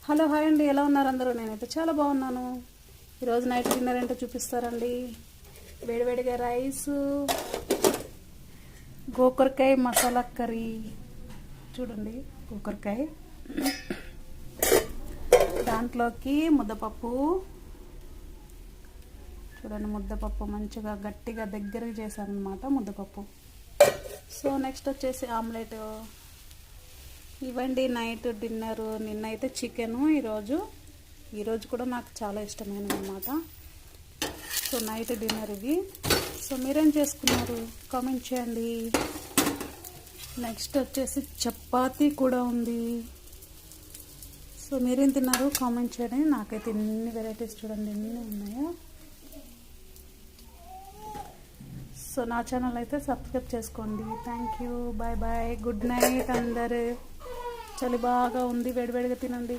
Hello hi అండి, ఎలా ఉన్నారు అందరూ? నేనైతే చాలా బాగున్నాను. ఈరోజు నైట్ డిన్నర్ ఏంటో చూపిస్తారండి. వేడివేడిగా రైసు, గోకరకాయ మసాలా కర్రీ. చూడండి, గోకరకాయ, దాంట్లోకి ముద్దపప్పు. చూడండి, ముద్దపప్పు మంచిగా గట్టిగా దగ్గరగా చేశాను అనమాట ముద్దపప్పు. సో నెక్స్ట్ వచ్చేసి ఆమ్లెట్. ఇవ్వండి నైట్ డిన్నరు. నిన్నైతే చికెను, ఈరోజు కూడా నాకు చాలా ఇష్టమైనది అనమాట. సో నైట్ డిన్నర్ ఇది. సో మీరేం చేసుకున్నారు కామెంట్ చేయండి. నెక్స్ట్ వచ్చేసి చపాతీ కూడా ఉంది. సో మీరేం తిన్నారు కామెంట్ చేయండి. నాకైతే ఎన్ని వెరైటీస్ చూడండి, ఎన్ని ఉన్నాయో. సో నా ఛానల్ అయితే సబ్స్క్రైబ్ చేసుకోండి. Thank you, bye bye, good night అందరు. చలి బాగా ఉంది, వేడివేడిగా తినండి.